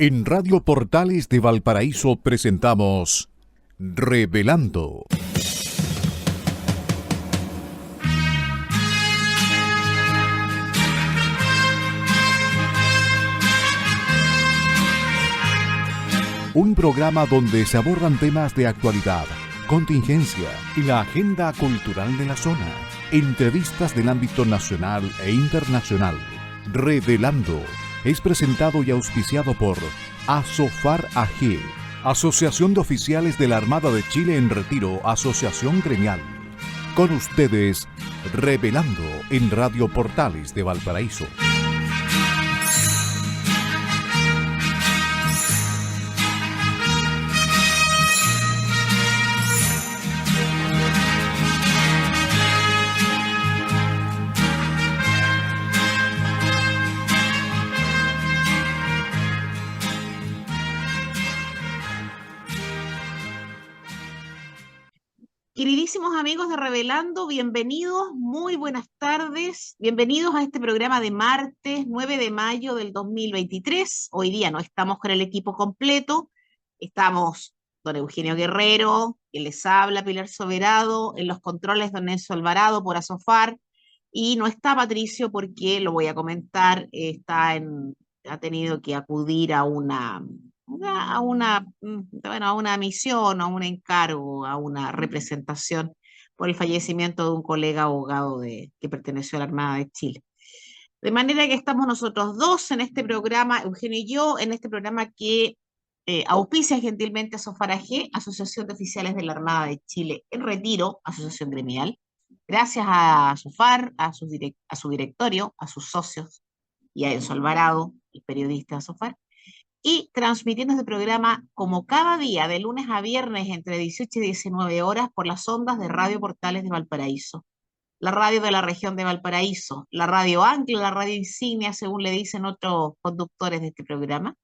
En Radio Portales de Valparaíso presentamos Revelando. Un programa donde se abordan temas de actualidad, contingencia y la agenda cultural de la zona. Entrevistas del ámbito nacional e internacional. Revelando es presentado y auspiciado por Asofar AG, Asociación de Oficiales de la Armada de Chile en Retiro, Asociación Gremial. Con ustedes, Revelando en Radio Portales de Valparaíso. Queridísimos amigos de Revelando, bienvenidos, muy buenas tardes, bienvenidos a este programa de martes 9 de mayo del 2023. Hoy día no estamos con el equipo completo, estamos don Eugenio Guerrero, quien les habla, Pilar Soberado, en los controles don Enzo Alvarado por Asofar, y no está Patricio porque, lo voy a comentar, ha tenido que acudir a a una misión, a un encargo, a una representación por el fallecimiento de un colega abogado que perteneció a la Armada de Chile. De manera que estamos nosotros dos en este programa, Eugenio y yo, en este programa que auspicia gentilmente Asofar AG, Asociación de Oficiales de la Armada de Chile en Retiro, asociación gremial. Gracias a Asofar, a su directorio, a sus socios y a Enzo Alvarado, el periodista de Asofar, y transmitiendo este programa como cada día, de lunes a viernes, entre 18 y 19 horas, por las ondas de Radio Portales de Valparaíso, la radio de la región de Valparaíso, la radio ancla, la radio insignia, según le dicen otros conductores de este programa,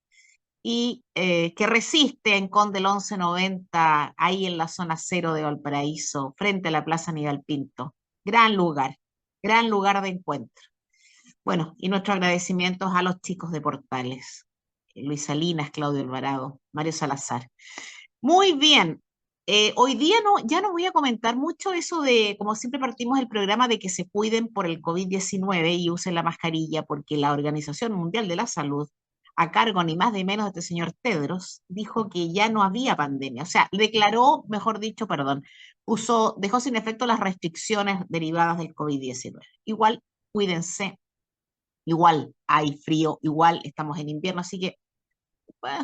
y que resiste en Conde el 1190, ahí en la zona cero de Valparaíso, frente a la Plaza Aníbal Pinto. Gran lugar de encuentro. Bueno, y nuestros agradecimientos a los chicos de Portales. Luis Salinas, Claudio Alvarado, Mario Salazar. Muy bien, hoy día ya no voy a comentar mucho eso de, como siempre partimos el programa, de que se cuiden por el COVID-19 y usen la mascarilla, porque la Organización Mundial de la Salud, a cargo ni más ni menos de este señor Tedros, dijo que ya no había pandemia, o sea, declaró, mejor dicho, perdón, dejó sin efecto las restricciones derivadas del COVID-19. Igual, cuídense, igual hay frío, igual estamos en invierno, así que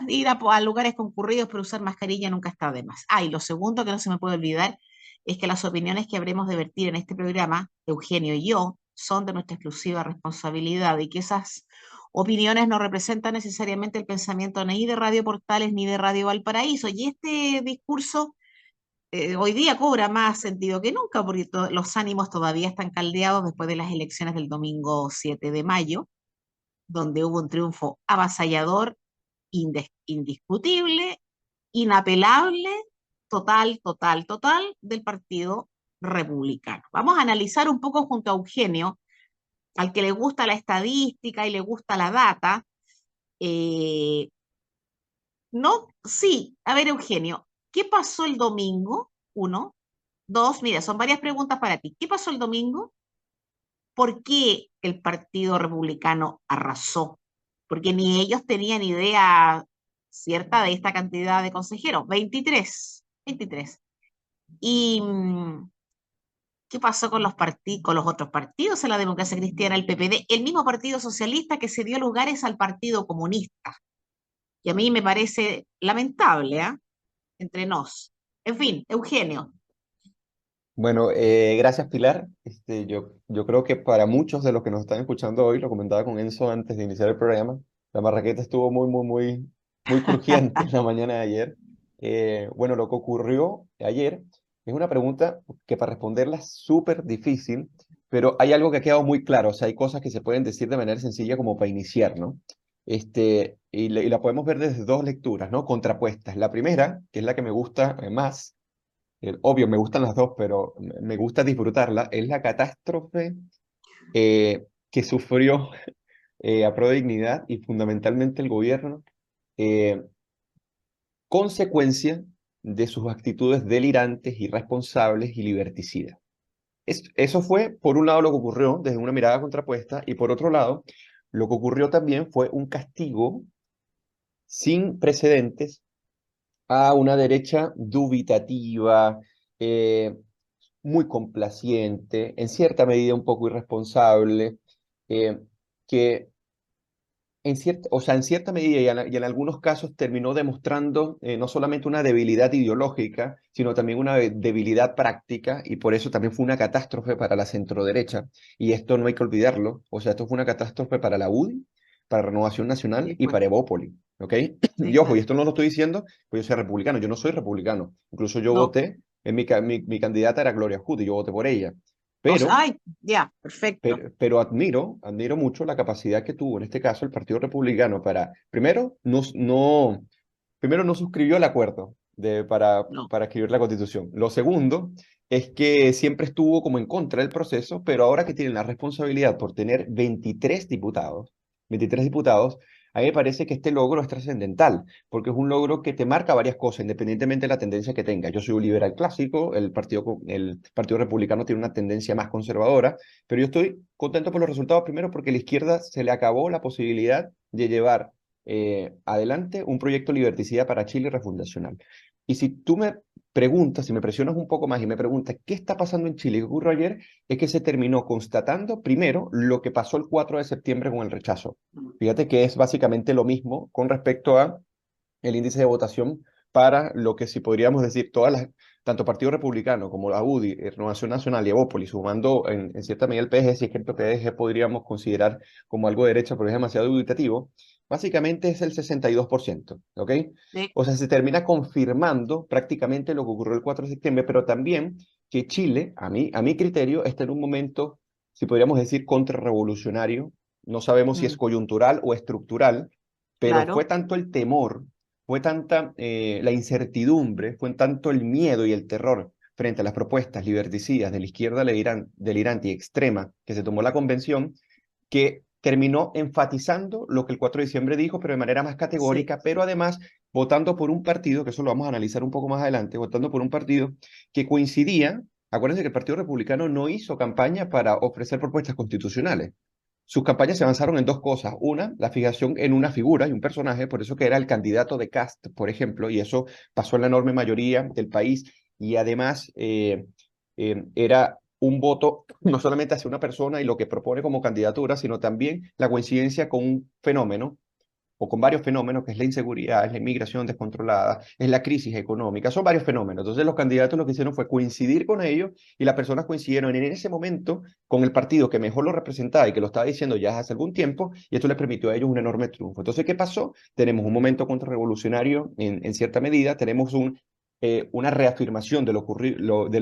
ir a lugares concurridos, pero usar mascarilla nunca está de más. Y lo segundo que no se me puede olvidar es que las opiniones que habremos de vertir en este programa, Eugenio y yo, son de nuestra exclusiva responsabilidad y que esas opiniones no representan necesariamente el pensamiento ni de Radio Portales ni de Radio Valparaíso. Y este discurso hoy día cobra más sentido que nunca porque los ánimos todavía están caldeados después de las elecciones del domingo 7 de mayo, donde hubo un triunfo avasallador, indiscutible, inapelable, total del Partido Republicano. Vamos a analizar un poco junto a Eugenio, al que le gusta la estadística y le gusta la data. No, sí, a ver, Eugenio, ¿qué pasó el domingo? Uno, dos, mira, son varias preguntas para ti. ¿Qué pasó el domingo? ¿Por qué el Partido Republicano arrasó? Porque ni ellos tenían idea cierta de esta cantidad de consejeros, 23. ¿Y qué pasó con con los otros partidos en la democracia cristiana, el PPD, el mismo Partido Socialista que se dio lugares al Partido Comunista? Y a mí me parece lamentable, ¿eh? Entre nos. En fin, Eugenio. Bueno, gracias Pilar. Yo creo que para muchos de los que nos están escuchando hoy, lo comentaba con Enzo antes de iniciar el programa, la marraqueta estuvo muy crujiente la mañana de ayer. Bueno, lo que ocurrió ayer es una pregunta que para responderla es súper difícil, pero hay algo que ha quedado muy claro, o sea, hay cosas que se pueden decir de manera sencilla como para iniciar, ¿no? Y la podemos ver desde dos lecturas, ¿no? Contrapuestas. La primera, que es la que me gusta más, obvio, me gustan las dos, pero me gusta disfrutarla, es la catástrofe que sufrió a Pro Dignidad y fundamentalmente el gobierno eh, consecuencia de sus actitudes delirantes, irresponsables y liberticidas. Eso fue, por un lado, lo que ocurrió desde una mirada contrapuesta, y por otro lado, lo que ocurrió también fue un castigo sin precedentes a una derecha dubitativa, eh, muy complaciente, en cierta medida un poco irresponsable, eh, que o sea, en cierta medida y en algunos casos terminó demostrando no solamente una debilidad ideológica, sino también una debilidad práctica, y por eso también fue una catástrofe para la centroderecha, y esto no hay que olvidarlo. O sea, esto fue una catástrofe para la UDI, para Renovación Nacional Sí, y pues, para Evópoli, ¿ok? sí, Y ojo, y claro. esto no lo estoy diciendo porque yo soy republicano, yo no soy republicano, incluso yo No, voté, mi candidata era Gloria Hood y yo voté por ella, o sea, pero ay, ya, perfecto. pero admiro mucho la capacidad que tuvo en este caso el Partido Republicano para, primero no suscribió el acuerdo No, para escribir la Constitución. Lo segundo es que siempre estuvo como en contra del proceso, pero ahora que tienen la responsabilidad por tener 23 diputados, a mí me parece que este logro es trascendental, porque es un logro que te marca varias cosas, independientemente de la tendencia que tenga. Yo soy un liberal clásico, el Partido Republicano tiene una tendencia más conservadora, pero yo estoy contento por los resultados, primero porque a la izquierda se le acabó la posibilidad de llevar adelante un proyecto liberticida para Chile refundacional. Y si tú me preguntas, si me presionas un poco más y me preguntas qué está pasando en Chile, qué ocurrió ayer, es que se terminó constatando primero lo que pasó el 4 de septiembre con el rechazo. Fíjate que es básicamente lo mismo con respecto a el índice de votación para lo que si podríamos decir tanto Partido Republicano como la UDI, Renovación Nacional y Evópolis, sumando en cierta medida el PDG, si es que el PDG podríamos considerar como algo de derecha, pero es demasiado dubitativo, básicamente es el 62%, ¿ok? sí, O sea, se termina confirmando prácticamente lo que ocurrió el 4 de septiembre, pero también que Chile, a mi criterio, está en un momento, si podríamos decir, contrarrevolucionario. No sabemos si es mm, coyuntural o estructural, pero fue claro, tanto el temor, fue tanta la incertidumbre, fue tanto el miedo y el terror frente a las propuestas liberticidas de la izquierda delirante y extrema que se tomó la convención, que terminó enfatizando lo que el 4 de diciembre dijo, pero de manera más sí, categórica, pero además votando por un partido, que eso lo vamos a analizar un poco más adelante, votando por un partido que coincidía. Acuérdense que el Partido Republicano no hizo campaña para ofrecer propuestas constitucionales. Sus campañas se avanzaron en dos cosas. Una, la fijación en una figura y un personaje, por eso que era el candidato de Cast, por ejemplo, y eso pasó en la enorme mayoría del país. Y además era un voto no solamente hacia una persona y lo que propone como candidatura, sino también la coincidencia con un fenómeno o con varios fenómenos, que es la inseguridad, es la inmigración descontrolada, es la crisis económica, son varios fenómenos. Entonces los candidatos lo que hicieron fue coincidir con ellos, y las personas coincidieron en ese momento con el partido que mejor lo representaba y que lo estaba diciendo ya hace algún tiempo, y esto les permitió a ellos un enorme triunfo. Entonces, ¿qué pasó? Tenemos un momento contrarrevolucionario en cierta medida, tenemos una reafirmación de lo que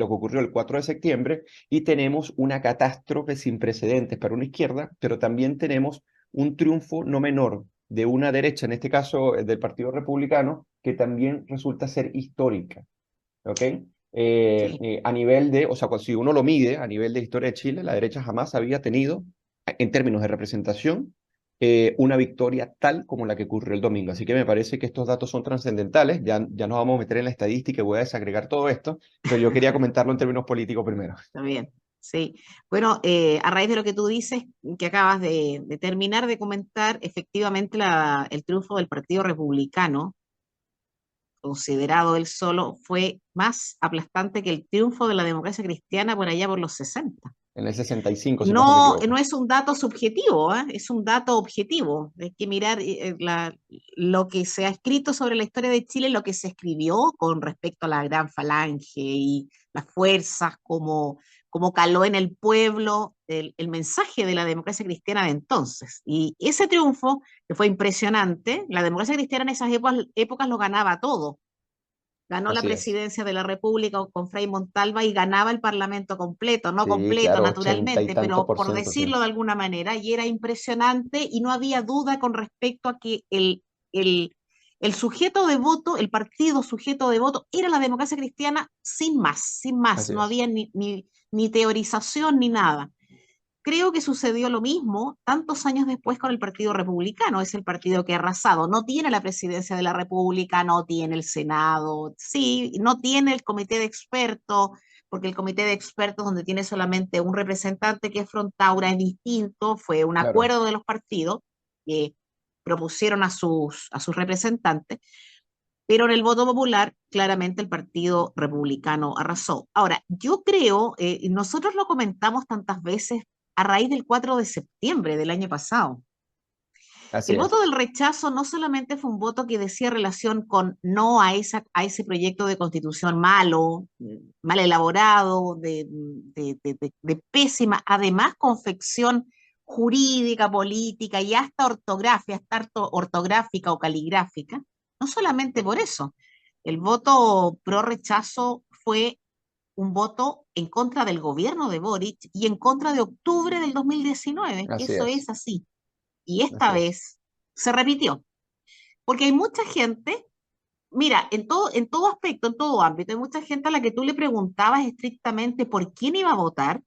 ocurrió el 4 de septiembre, y tenemos una catástrofe sin precedentes para una izquierda, pero también tenemos un triunfo no menor de una derecha, en este caso del Partido Republicano, que también resulta ser histórica, ¿ok? sí. A nivel de, o sea, si uno lo mide a nivel de historia de Chile, la derecha jamás había tenido, en términos de representación, una victoria tal como la que ocurrió el domingo. Así que me parece que estos datos son trascendentales. Ya nos vamos a meter en la estadística y voy a desagregar todo esto, pero yo quería comentarlo en términos políticos primero. Está bien, sí. Bueno, a raíz de lo que tú dices, que acabas de terminar de comentar, efectivamente el triunfo del Partido Republicano, considerado él solo, fue más aplastante que el triunfo de la democracia cristiana por allá por los 60. En el 65, si más no me No, no equivoco. es un dato subjetivo, ¿eh? Es un dato objetivo. Hay que mirar lo que se ha escrito sobre la historia de Chile, lo que se escribió con respecto a la gran falange y las fuerzas, como caló en el pueblo el mensaje de la democracia cristiana de entonces. Y ese triunfo, que fue impresionante, la democracia cristiana en esas épocas lo ganaba todo. Ganó la Así es. presidencia de la República con Frei Montalva y ganaba el Parlamento completo, no Sí, completo claro, 80 y naturalmente, tantos pero por por ciento, sí. decirlo de alguna manera, y era impresionante y no había duda con respecto a que el, el sujeto de voto, el partido sujeto de voto, era la democracia cristiana sin más, Así no es. había ni teorización ni nada. creo que sucedió lo mismo tantos años después con el Partido Republicano. Es el partido que ha arrasado. No tiene la presidencia de la República, no tiene el Senado, sí, no tiene el comité de expertos, porque el comité de expertos, donde tiene solamente un representante que es Frontaura, es distinto. Fue un Claro, acuerdo de los partidos que propusieron a sus representantes, pero en el voto popular, claramente el Partido Republicano arrasó. Ahora, yo creo, nosotros lo comentamos tantas veces a raíz del 4 de septiembre del año pasado. así El es. voto del rechazo no solamente fue un voto que decía relación con no a, a ese proyecto de constitución malo, mal elaborado, de pésima, además confección jurídica, política y hasta ortográfica o caligráfica. No solamente por eso. El voto pro rechazo fue un voto en contra del gobierno de Boric y en contra de octubre del 2019, que Así eso es. es así. Y esta Así es. vez se repitió, porque hay mucha gente, mira, en todo aspecto, en todo ámbito, hay mucha gente a la que tú le preguntabas estrictamente por quién iba a votar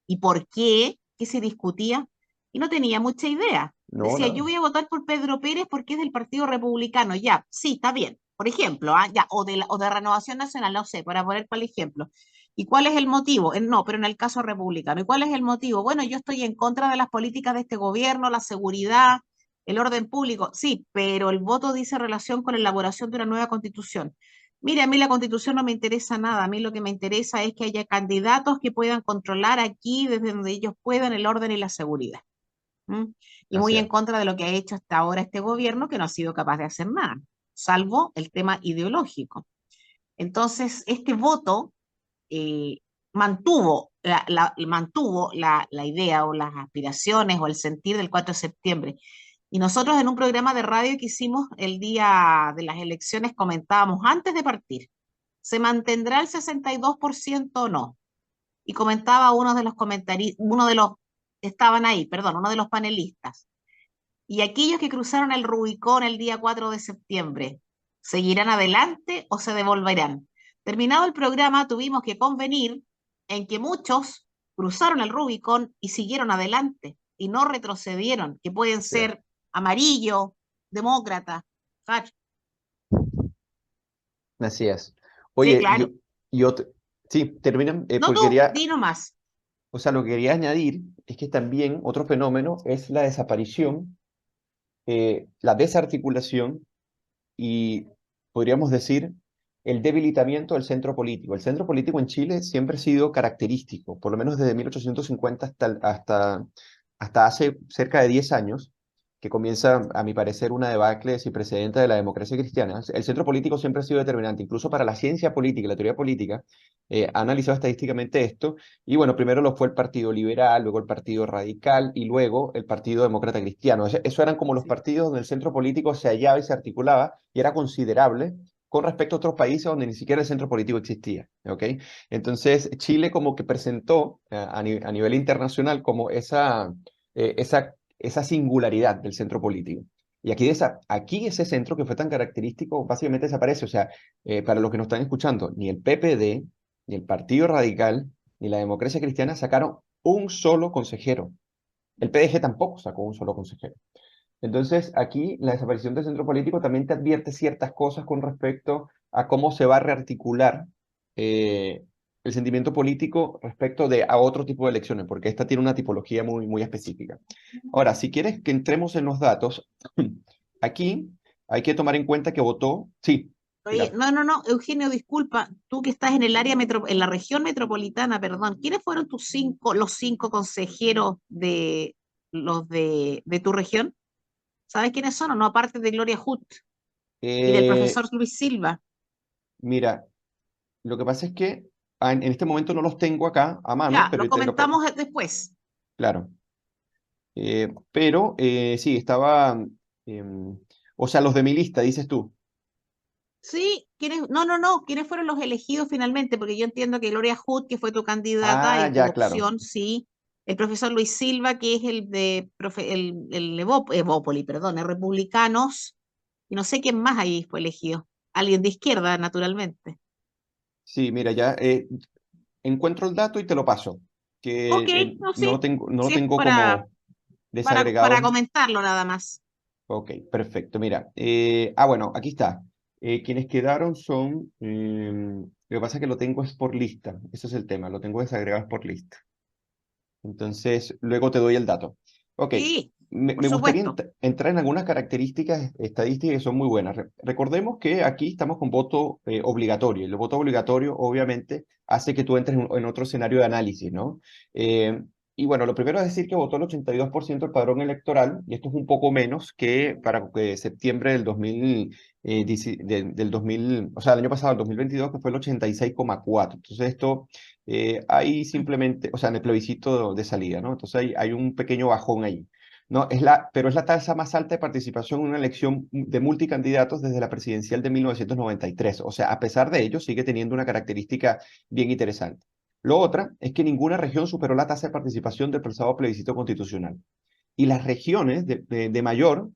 y por qué, qué se discutía, y no tenía mucha idea. No, Decía, nada. yo voy a votar por Pedro Pérez porque es del Partido Republicano, ya, sí, está bien. Por ejemplo, ya, o de Renovación Nacional, no sé, para poner cuál ejemplo. ¿Y cuál es el motivo? No, pero en el caso republicano. ¿Y cuál es el motivo? Bueno, yo estoy en contra de las políticas de este gobierno, la seguridad, el orden público. Sí, pero el voto dice relación con la elaboración de una nueva constitución. Mire, a mí la constitución no me interesa nada, a mí lo que me interesa es que haya candidatos que puedan controlar aquí desde donde ellos puedan el orden y la seguridad. ¿Mm? Y Así muy en es. contra de lo que ha hecho hasta ahora este gobierno, que no ha sido capaz de hacer nada, salvo el tema ideológico. Entonces, este voto eh, mantuvo la idea o las aspiraciones o el sentir del 4 de septiembre. Y nosotros en un programa de radio que hicimos el día de las elecciones comentábamos antes de partir, ¿se mantendrá el 62% o no? Y comentaba uno de los que estaban ahí, perdón, uno de los panelistas. Y aquellos que cruzaron el Rubicón el día 4 de septiembre, ¿seguirán adelante o se devolverán? Terminado el programa, tuvimos que convenir en que muchos cruzaron el Rubicón y siguieron adelante y no retrocedieron, que pueden Así es. ser amarillo, demócrata, facho. Así es. Sí, Oye, claro. sí, terminan, No porque tú, quería, di nomás. o sea, lo que quería añadir es que también otro fenómeno es la desaparición, la desarticulación y podríamos decir el debilitamiento del centro político. El centro político en Chile siempre ha sido característico, por lo menos desde 1850 hasta hace cerca de 10 años, que comienza, a mi parecer, una debacle sin precedente de la democracia cristiana. El centro político siempre ha sido determinante, incluso para la ciencia política, la teoría política, ha analizado estadísticamente esto, y bueno, primero lo fue el Partido Liberal, luego el Partido Radical y luego el Partido Demócrata Cristiano. Eso eran como los Sí. partidos donde el centro político se hallaba y se articulaba y era considerable con respecto a otros países donde ni siquiera el centro político existía, ¿ok? Entonces, Chile como que presentó a nivel internacional como esa singularidad del centro político. Y aquí ese centro que fue tan característico básicamente desaparece. O sea, para los que nos están escuchando, ni el PPD, ni el Partido Radical, ni la Democracia Cristiana sacaron un solo consejero. El PDG tampoco sacó un solo consejero. Entonces, aquí la desaparición del centro político también te advierte ciertas cosas con respecto a cómo se va a rearticular eh, el sentimiento político respecto a otro tipo de elecciones, porque esta tiene una tipología muy, muy específica. Ahora, si quieres que entremos en los datos, aquí hay que tomar en cuenta que votó, sí, Oye, Pilar. no, no, no, Eugenio, disculpa, tú que estás en el área en la región metropolitana, perdón, ¿quiénes fueron los cinco consejeros de de tu región? ¿Sabes quiénes son o no? Aparte de Gloria Hutt y del Eh, profesor Luis Silva. mira, lo que pasa es que en este momento no los tengo acá a mano, Ya, pero lo comentamos después. claro. Pero sí, estaba, em, o sea, los de mi lista, dices tú. Sí, ¿quiénes? No, no, no, ¿quiénes fueron los elegidos finalmente? Porque yo entiendo que Gloria Hutt, que fue tu candidata Ah, y tu ya, claro. opción, sí. El profesor Luis Silva, que es el de el Evópoli, perdón, de Republicanos. Y no sé quién más ahí fue elegido. Alguien de izquierda, naturalmente. Sí, mira, ya encuentro el dato y te lo paso. que Ok, no, no sí, no lo sí es tengo como para desagregado. comentarlo nada más. Ok, perfecto. Mira, bueno, aquí está. Quienes quedaron son, lo que pasa es que lo tengo es por lista, ese es el tema, lo tengo desagregado por lista. Entonces, luego te doy el dato. Ok, Sí, por me gustaría supuesto. entrar en algunas características estadísticas que son muy buenas. Recordemos que aquí estamos con voto obligatorio. El voto obligatorio, obviamente, hace que tú entres en otro escenario de análisis, ¿no? Eh, y bueno, lo primero es decir que votó el 82% del padrón electoral, y esto es un poco menos que para septiembre del 2000, del 2000, o sea, el año pasado, el 2022, que fue el 86,4. Entonces, esto hay simplemente, o sea, en el plebiscito de salida, ¿no? Entonces hay un pequeño bajón ahí. No, pero es la tasa más alta de participación en una elección de multicandidatos desde la presidencial de 1993. O sea, a pesar de ello, sigue teniendo una característica bien interesante. Lo otra es que ninguna región superó la tasa de participación del pasado plebiscito constitucional. Y las regiones de mayor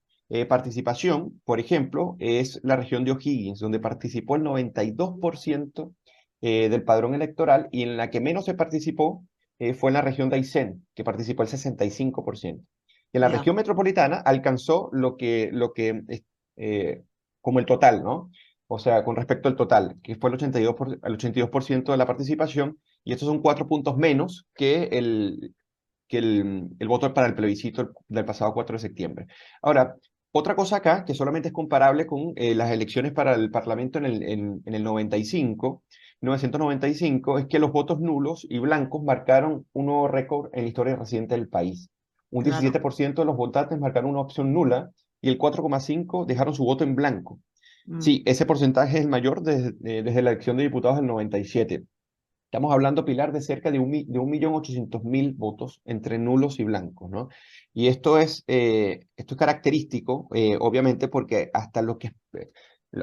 participación, por ejemplo, es la región de O'Higgins, donde participó el 92% del padrón electoral, y en la que menos se participó fue en la región de Aysén, que participó el 65%. En la Ya, región metropolitana alcanzó eh, como el total, ¿no? O sea, con respecto al total, que fue el 82% de la participación, y estos son 4 puntos menos que el voto para el plebiscito del pasado 4 de septiembre. Ahora, otra cosa acá, que solamente es comparable con las elecciones para el Parlamento en el 1995, es que los votos nulos y blancos marcaron un nuevo récord en la historia reciente del país. Un claro. 17% de los votantes marcaron una opción nula y el 4,5% dejaron su voto en blanco. Mm, Sí, ese porcentaje es el mayor desde la elección de diputados del 97. Estamos hablando, Pilar, de cerca de 1.800.000 votos entre nulos y blancos, ¿no? Y esto es característico, obviamente, porque hasta lo que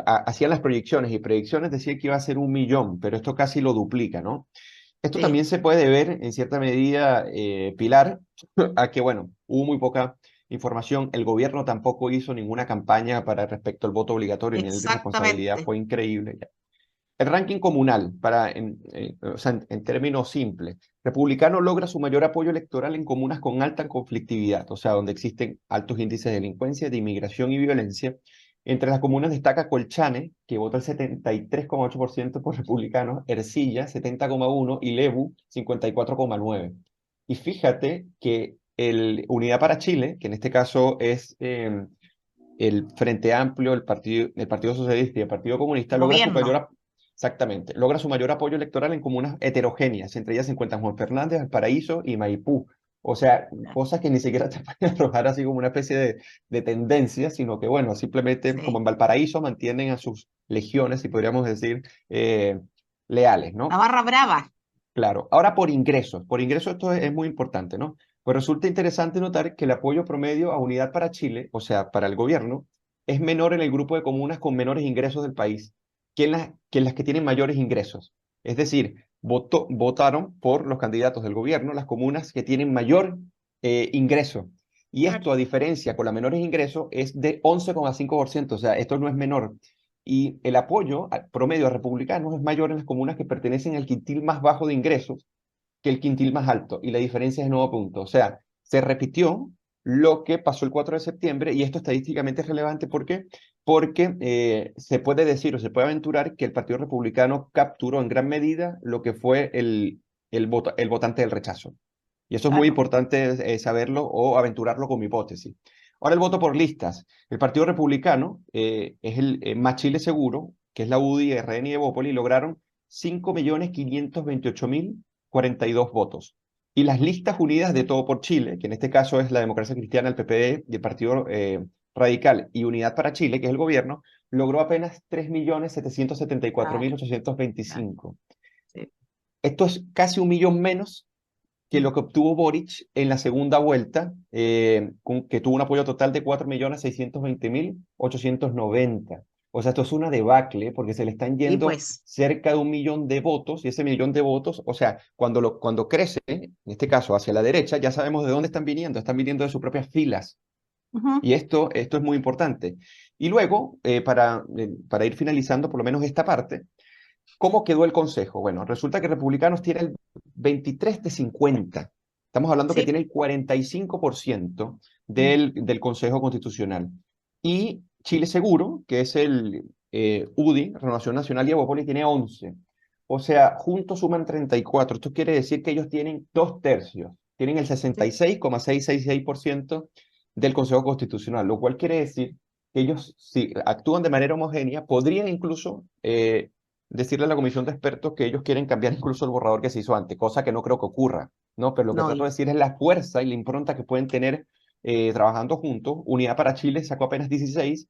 hacían las proyecciones y predicciones decía que iba a ser 1 millón, pero esto casi lo duplica, ¿no? Esto sí, también se puede ver en cierta medida, Pilar, a que, bueno, hubo muy poca información. El gobierno tampoco hizo ninguna campaña para respecto al voto obligatorio, ni el de responsabilidad exactamente. fue increíble. El ranking comunal, o sea, en términos simples, Republicano logra su mayor apoyo electoral en comunas con alta conflictividad, o sea, donde existen altos índices de delincuencia, de inmigración y violencia. Entre las comunas destaca Colchane, que vota el 73,8% por republicanos, Ercilla, 70,1%, y Lebu, 54,9%. Y fíjate que el Unidad para Chile, que en este caso es el Frente Amplio, el Partido Socialista y el Partido Comunista, El gobierno. exactamente, logra su mayor apoyo electoral en comunas heterogéneas. Entre ellas se encuentran Juan Fernández, Valparaíso y Maipú. O sea, cosas que ni siquiera te pueden arrojar así como una especie de tendencia, sino que, bueno, simplemente como Sí. en Valparaíso mantienen a sus legiones, si podríamos decir, leales, La ¿no? barra brava. Claro. Ahora por ingresos esto es muy importante, ¿no? Pues resulta interesante notar que el apoyo promedio a Unidad para Chile, o sea, para el gobierno, es menor en el grupo de comunas con menores ingresos del país que en las que tienen mayores ingresos. Es decir, votaron por los candidatos del gobierno las comunas que tienen mayor ingreso. Y Claro. esto, a diferencia con los menores ingresos, es de 11,5%, o sea, esto no es menor. Y el apoyo promedio a republicanos es mayor en las comunas que pertenecen al quintil más bajo de ingresos que el quintil más alto. Y la diferencia es de 9 puntos. O sea, se repitió lo que pasó el 4 de septiembre, y esto estadísticamente es relevante. ¿Por qué? Porque se puede decir o se puede aventurar que el Partido Republicano capturó en gran medida lo que fue el votante del rechazo. Y eso es muy Claro. importante saberlo o aventurarlo como hipótesis. Ahora el voto por listas. El Partido Republicano es el Más Chile Seguro, que es la UDI, RN y Evópoli, lograron 5.528.042 votos. Y las listas unidas de Todo por Chile, que en este caso es la Democracia Cristiana, el PPD y el Partido Radical y Unidad para Chile, que es el gobierno, logró apenas Claro. 3.774.825. Claro. Sí. Esto es casi 1 millón menos que Mm. lo que obtuvo Boric en la segunda vuelta, que tuvo un apoyo total de 4.620.890. O sea, esto es una debacle porque se le están Y yendo pues. cerca de 1 millón de votos, y ese millón de votos, o sea, cuando crece, en este caso hacia la derecha, ya sabemos de dónde están viniendo de sus propias filas. Ujú. Y esto es muy importante. Y luego, para ir finalizando por lo menos esta parte, ¿Cómo quedó el Consejo? Bueno, resulta que Republicanos tiene el 23 de 50. Estamos hablando que Sí. tiene el 45% Mm. del Consejo Constitucional. Y Chile Seguro, que es el UDI, Renovación Nacional y Evópolis, tiene 11. O sea, juntos suman 34. Esto quiere decir que ellos tienen 2/3. Tienen el Sí. 66,666% del Consejo Constitucional, lo cual quiere decir que ellos, si actúan de manera homogénea, podrían incluso decirle a la comisión de expertos que ellos quieren cambiar incluso el borrador que se hizo antes, cosa que no creo que ocurra, ¿no? Pero lo que No, trato de decir es la fuerza y la impronta que pueden tener trabajando juntos. Unidad para Chile sacó apenas 16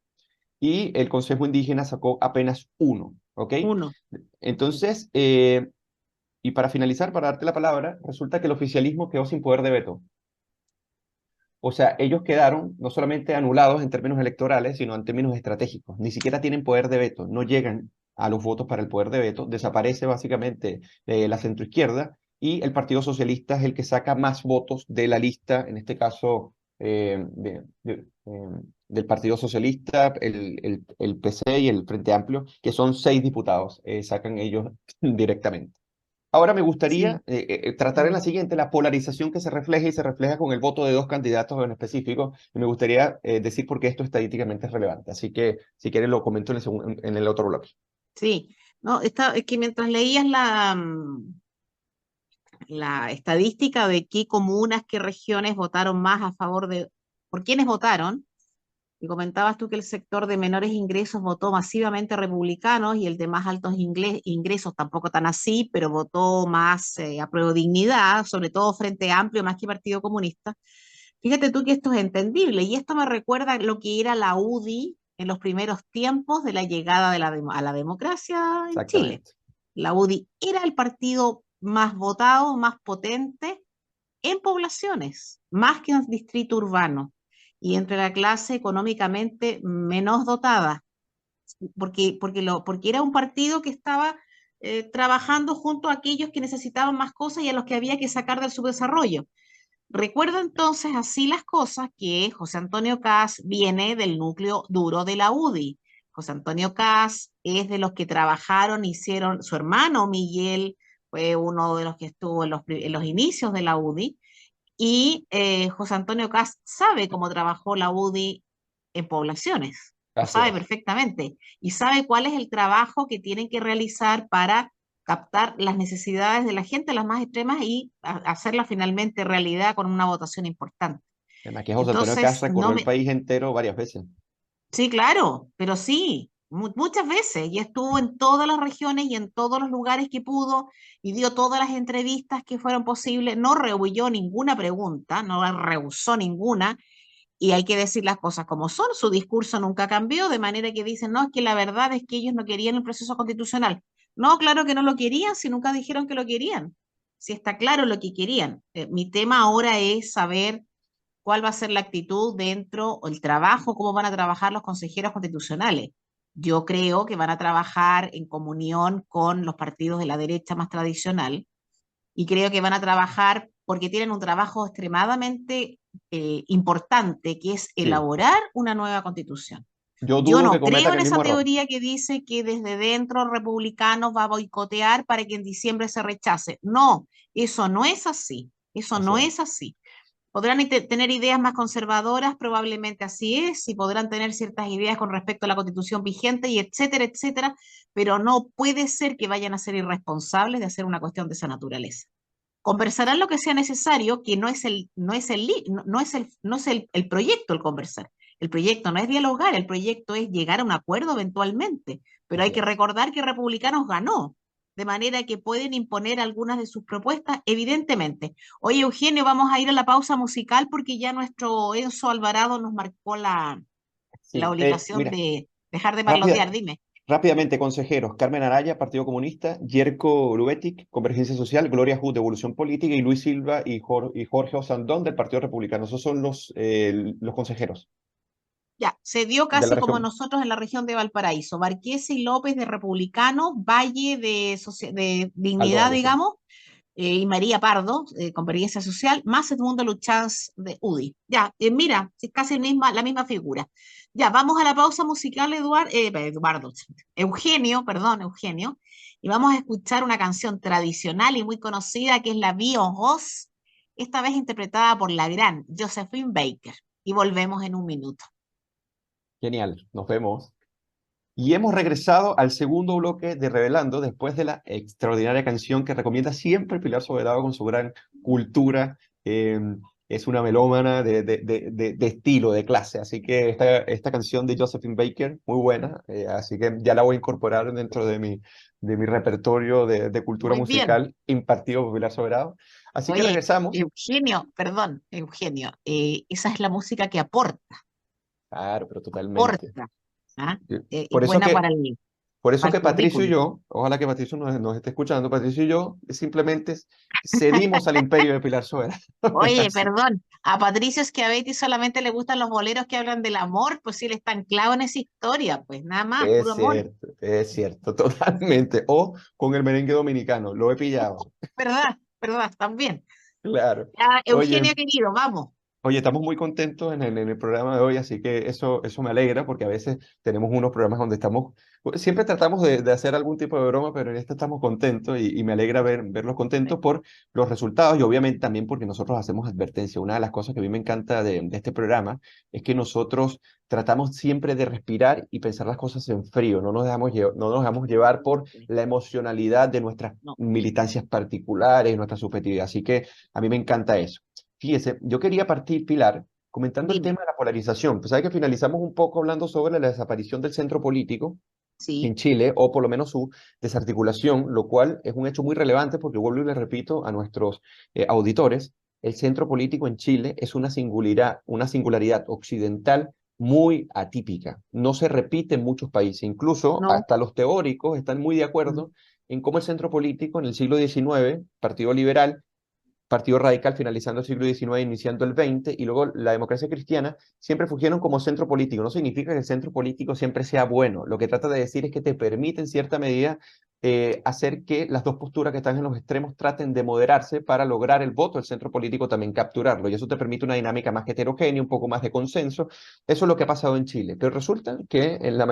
y el Consejo Indígena sacó apenas 1, ¿ok? uno. Sí. Entonces, y para finalizar, para darte la palabra, resulta que el oficialismo quedó sin poder de veto. O sea, ellos quedaron no solamente anulados en términos electorales, sino en términos estratégicos. Ni siquiera tienen poder de veto, no llegan a los votos para el poder de veto. Desaparece básicamente la centroizquierda y el Partido Socialista es el que saca más votos de la lista, en este caso del Partido Socialista, el PC y el Frente Amplio, que son 6 diputados, sacan ellos directamente. Ahora me Sí. gustaría tratar en Mm. la siguiente la polarización que se refleja y se refleja con el voto de 2 candidatos en específico. Y me gustaría decir por qué esto estadísticamente es relevante. Así que, si quieres, lo comento en el otro bloque. Sí. No, es que mientras leías la estadística de qué comunas, qué regiones votaron más a favor de, por quiénes votaron, y comentabas tú que el sector de menores ingresos votó masivamente republicanos y el de más altos ingresos tampoco tan así, pero votó más a prueba de dignidad, sobre todo Frente Amplio más que Partido Comunista. Fíjate tú que esto es entendible y esto me recuerda lo que era la UDI en los primeros tiempos de la llegada de a la democracia en Chile. Exactamente. La UDI era el partido más votado, más potente en poblaciones, más que en el distrito urbano, y entre la clase económicamente menos dotada, porque era un partido que estaba trabajando junto a aquellos que necesitaban más cosas y a los que había que sacar del subdesarrollo. Recuerdo entonces así las cosas que José Antonio Caz viene del núcleo duro de la UDI. José Antonio Caz es de los que trabajaron, hicieron, su hermano Miguel fue uno de los que estuvo en los inicios de la UDI, y José Antonio Caz sabe cómo trabajó la UDI en poblaciones, lo Así sabe es. perfectamente, y sabe cuál es el trabajo que tienen que realizar para captar las necesidades de la gente, las más extremas, y hacerlas finalmente realidad con una votación importante. Además que José Antonio Caz Entonces, recorrió no el me, país entero varias veces. sí, claro, pero sí, muchas veces, y estuvo en todas las regiones y en todos los lugares que pudo, y dio todas las entrevistas que fueron posibles, no rehuyó ninguna pregunta, no rehusó ninguna, y hay que decir las cosas como son, su discurso nunca cambió, de manera que dicen, no, es que la verdad es que ellos no querían el proceso constitucional. No, claro que no lo querían, si nunca dijeron que lo querían, si está claro lo que querían. Mi tema ahora es saber cuál va a ser la actitud dentro, o el trabajo, cómo van a trabajar los consejeros constitucionales. Yo creo que van a trabajar en comunión con los partidos de la derecha más tradicional, y creo que van a trabajar porque tienen un trabajo extremadamente importante, que es Sí. elaborar una nueva constitución. Yo Yo dudo que no creo cometan en el esa mismo error. teoría que dice que desde dentro republicanos va a boicotear para que en diciembre se rechace. No, eso no es así. Eso Así no es. es así. Podrán tener ideas más conservadoras, probablemente así es, y podrán tener ciertas ideas con respecto a la constitución vigente y etcétera, etcétera, pero no puede ser que vayan a ser irresponsables de hacer una cuestión de esa naturaleza. Conversarán lo que sea necesario, que no es el proyecto el conversar. El proyecto no es dialogar, el proyecto es llegar a un acuerdo eventualmente, pero hay Así que es. recordar que Republicanos ganó, de manera que pueden imponer algunas de sus propuestas, evidentemente. Oye, Eugenio, vamos a ir a la pausa musical porque ya nuestro Enzo Alvarado nos marcó la Sí. obligación Mira, de dejar de rápida, parlotear. Dime. rápidamente, consejeros. Carmen Araya, Partido Comunista, Yerko Lubetic, Convergencia Social, Gloria Hood, de Evolución Política, y Luis Silva y Jorge Osandón, del Partido Republicano. Esos son los consejeros Ya, se dio de la casi como región. nosotros en la región de Valparaíso. Barquese y López de Republicano, Valle de Aldo Dignidad, Valle, sí. digamos, y María Pardo, Convergencia Social, más Edmundo Luchanz de UDI. Ya, mira, es casi la misma figura. Ya, vamos a la pausa musical, Eduardo, Eugenio, perdón, Eugenio, y vamos a escuchar una canción tradicional y muy conocida que es la Vie en Rose, esta vez interpretada por la gran Josephine Baker. Y volvemos en un minuto. Genial, nos vemos. Y hemos regresado al segundo bloque de Revelando después de la extraordinaria canción que recomienda siempre Pilar Soberano con su gran cultura. eh, es una melómana de estilo, de clase. Así que esta canción de Josephine Baker, muy buena. Así que ya la voy a incorporar dentro de mi repertorio de cultura Muy bien. musical impartido por Pilar Soberano. Así que Oye, regresamos. Eugenio, perdón, Eugenio, esa es la música que aporta, Claro, pero totalmente. aporta, ¿ah? Es Por eso buena que Por eso para el que Patricio y currículum. yo, ojalá que Patricio nos esté escuchando, Patricio y yo simplemente cedimos al imperio de Pilar Soberano. Oye, Así, perdón, a Patricio Schiavetti solamente le gustan los boleros que hablan del amor, pues sí, él está anclado en esa historia, pues nada más, puro amor, es cierto, totalmente. O con el merengue dominicano, lo he pillado. ¿verdad? ¿Verdad? También. Claro. Ya, Oye, Eugenio querido, vamos. Oye, estamos muy contentos en el programa de hoy, así que eso me alegra porque a veces tenemos unos programas donde estamos, pues, siempre tratamos de hacer algún tipo de broma, pero en este estamos contentos y me alegra verlos contentos por los resultados y obviamente también porque nosotros hacemos advertencia. Una de las cosas que a mí me encanta de este programa es que nosotros tratamos siempre de respirar y pensar las cosas en frío, no nos dejamos llevar por la emocionalidad de nuestras No, militancias particulares, nuestra subjetividad, así que a mí me encanta eso. Fíjese, yo quería partir, Pilar, comentando el dime, tema de la polarización. Pues sabe que finalizamos un poco hablando sobre la desaparición del centro político en sí, Chile, o por lo menos su desarticulación, lo cual es un hecho muy relevante porque vuelvo y le repito a nuestros auditores, el centro político en Chile es una singularidad occidental muy atípica. No se repite en muchos países. Incluso no, hasta los teóricos están muy de mm, acuerdo en cómo el centro político en el siglo XIX, Partido Liberal, Partido Radical finalizando el siglo XIX, iniciando el XX, y luego la democracia cristiana, siempre fungieron como centro político. No significa que el centro político siempre sea bueno. Lo que trata de decir es que te permite en cierta medida hacer que las dos posturas que están en los extremos traten de moderarse para lograr el voto del centro político, también capturarlo. Y eso te permite una dinámica más heterogénea, un poco más de consenso. Eso es lo que ha pasado en Chile. Pero resulta que en la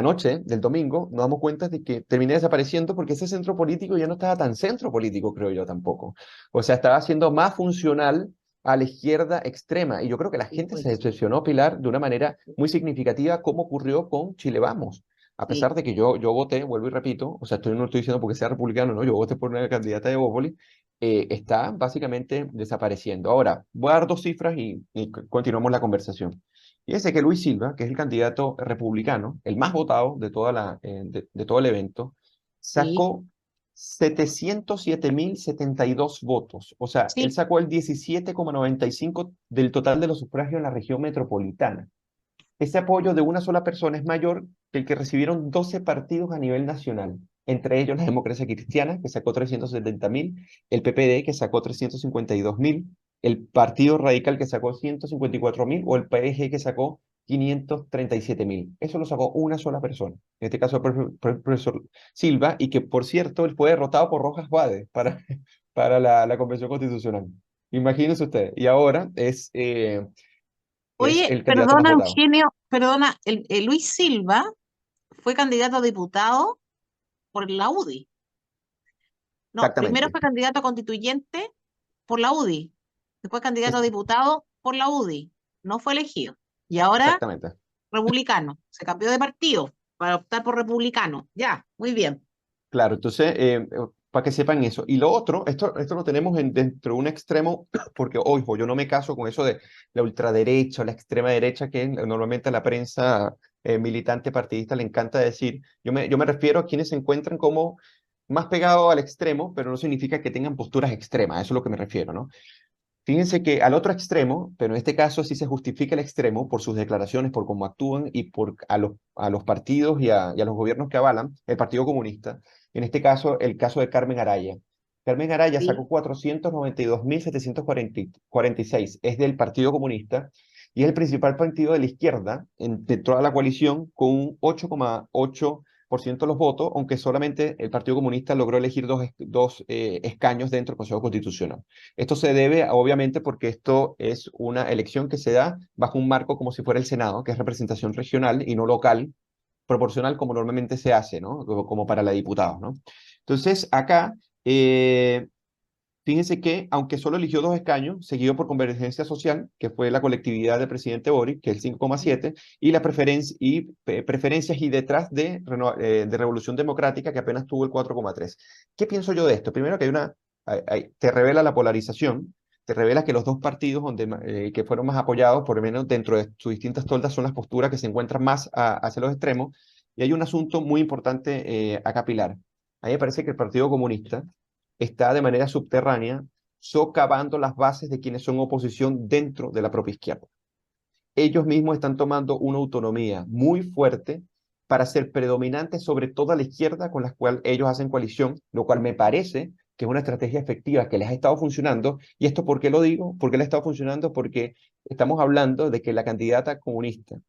noche del domingo, nos damos cuenta de que terminé desapareciendo porque ese centro político ya no estaba tan centro político, creo yo tampoco. O sea, estaba siendo más funcional a la izquierda extrema. Y yo creo que la sí, gente se pues, decepcionó, Pilar, de una manera muy significativa, como ocurrió con Chile Vamos. A sí, pesar de que yo voté, vuelvo y repito, o sea, no estoy diciendo porque sea republicano, no, yo voté por una candidata de Bópoli, está básicamente desapareciendo. Ahora, voy a dar dos cifras y continuamos la conversación. Fíjese que Luis Silva, que es el candidato republicano, el más votado de todo el evento, sí, sacó 707.072 votos. O sea, él sí. sacó el 17,95 del total de los sufragios en la región metropolitana. Ese apoyo de una sola persona es mayor que el que recibieron 12 partidos a nivel nacional, entre ellos la Democracia Cristiana, que sacó 370.000, el PPD, que sacó 352.000, el Partido Radical, que sacó 154.000, o el PG, que sacó 537.000. Eso lo sacó una sola persona, en este caso el profesor Silva, y que, por cierto, él fue derrotado por Rojas Vade para la Convención Constitucional. Imagínense usted. Y ahora es Oye, el candidato más perdona, votado. Eugenio, perdona, el Luis Silva fue candidato a diputado por la UDI. No, primero Exactamente, fue candidato a constituyente por la UDI, después candidato a es- diputado por la UDI, no fue elegido. Y ahora exactamente. republicano, se cambió de partido para optar por republicano. Ya, muy bien. Claro, entonces, para que sepan eso. Y lo otro, esto lo tenemos dentro de un extremo, porque, ojo, yo no me caso con eso de la ultraderecha o la extrema derecha, que normalmente a la prensa militante partidista le encanta decir. Yo me refiero a quienes se encuentran como más pegados al extremo, pero no significa que tengan posturas extremas, a eso es lo que me refiero, ¿no? Fíjense que al otro extremo, pero en este caso sí se justifica el extremo por sus declaraciones, por cómo actúan y por a los partidos y a los gobiernos que avalan, el Partido Comunista. En este caso, el caso de Carmen Araya. Carmen Araya Sí, sacó 492.746, es del Partido Comunista y es el principal partido de la izquierda de toda la coalición con un 8,8 de los votos, aunque solamente el Partido Comunista logró elegir dos escaños dentro del Consejo Constitucional. Esto se debe, obviamente, porque esto es una elección que se da bajo un marco como si fuera el Senado, que es representación regional y no local, proporcional como normalmente se hace, ¿no? Como para la diputados, ¿no? Entonces, acá, fíjense que, aunque solo eligió 2 escaños, seguido por Convergencia Social, que fue la colectividad del presidente Boric, que es el 5,7, y preferencias y detrás de Revolución Democrática, que apenas tuvo el 4,3. ¿Qué pienso yo de esto? Primero que te revela la polarización, te revela que los dos partidos que fueron más apoyados, por lo menos dentro de sus distintas toldas, son las posturas que se encuentran más hacia los extremos, y hay un asunto muy importante acá, Pilar. A mí me parece que el Partido Comunista está de manera subterránea socavando las bases de quienes son oposición dentro de la propia izquierda. Ellos mismos están tomando una autonomía muy fuerte para ser predominantes sobre toda la izquierda con la cual ellos hacen coalición, lo cual me parece que es una estrategia efectiva que les ha estado funcionando. ¿Y esto por qué lo digo? ¿Por qué les ha estado funcionando? Porque estamos hablando de que la candidata comunista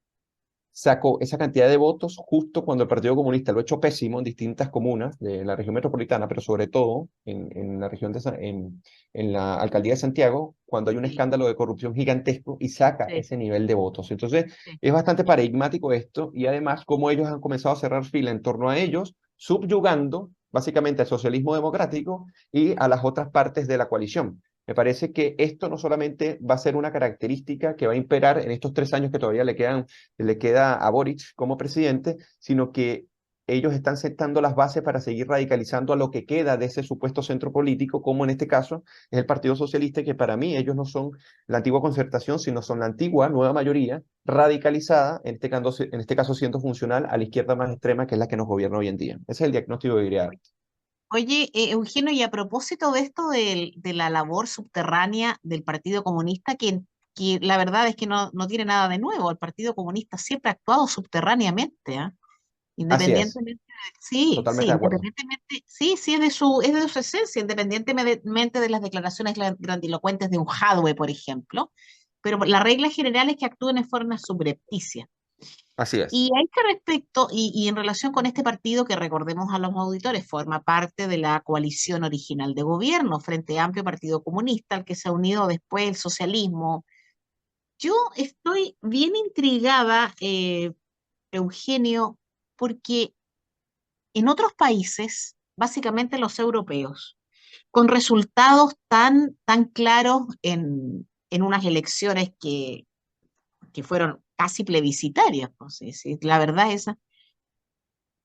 sacó esa cantidad de votos justo cuando el Partido Comunista lo ha hecho pésimo en distintas comunas de la región metropolitana, pero sobre todo en la región en la alcaldía de Santiago, cuando hay un Sí, escándalo de corrupción gigantesco y saca sí, ese nivel de votos. Entonces, sí. es bastante paradigmático esto y además cómo ellos han comenzado a cerrar fila en torno a ellos, subyugando básicamente al socialismo democrático y a las otras partes de la coalición. Me parece que esto no solamente va a ser una característica que va a imperar en estos 3 años que todavía le queda a Boric como presidente, sino que ellos están sentando las bases para seguir radicalizando a lo que queda de ese supuesto centro político, como en este caso es el Partido Socialista, que para mí ellos no son la antigua concertación, sino son la antigua nueva mayoría radicalizada, en este caso siendo funcional a la izquierda más extrema, que es la que nos gobierna hoy en día. Ese es el diagnóstico que diría. Oye, Eugenio, y a propósito de esto de la labor subterránea del Partido Comunista, que la verdad es que no tiene nada de nuevo. El Partido Comunista siempre ha actuado subterráneamente, ¿ah? Así es, Independientemente, sí, sí, totalmente de acuerdo. independientemente, sí, sí, es de su esencia, independientemente de las declaraciones grandilocuentes de un Jadwe, por ejemplo, pero la regla general es que actúen en forma subrepticia. Así es. Y a este respecto, y en relación con este partido que recordemos a los auditores, forma parte de la coalición original de gobierno, Frente Amplio Partido Comunista, al que se ha unido después el socialismo. Yo estoy bien intrigada, Eugenio, porque en otros países, básicamente los europeos, con resultados tan claros en unas elecciones que fueron casi plebiscitarias, pues, la verdad es.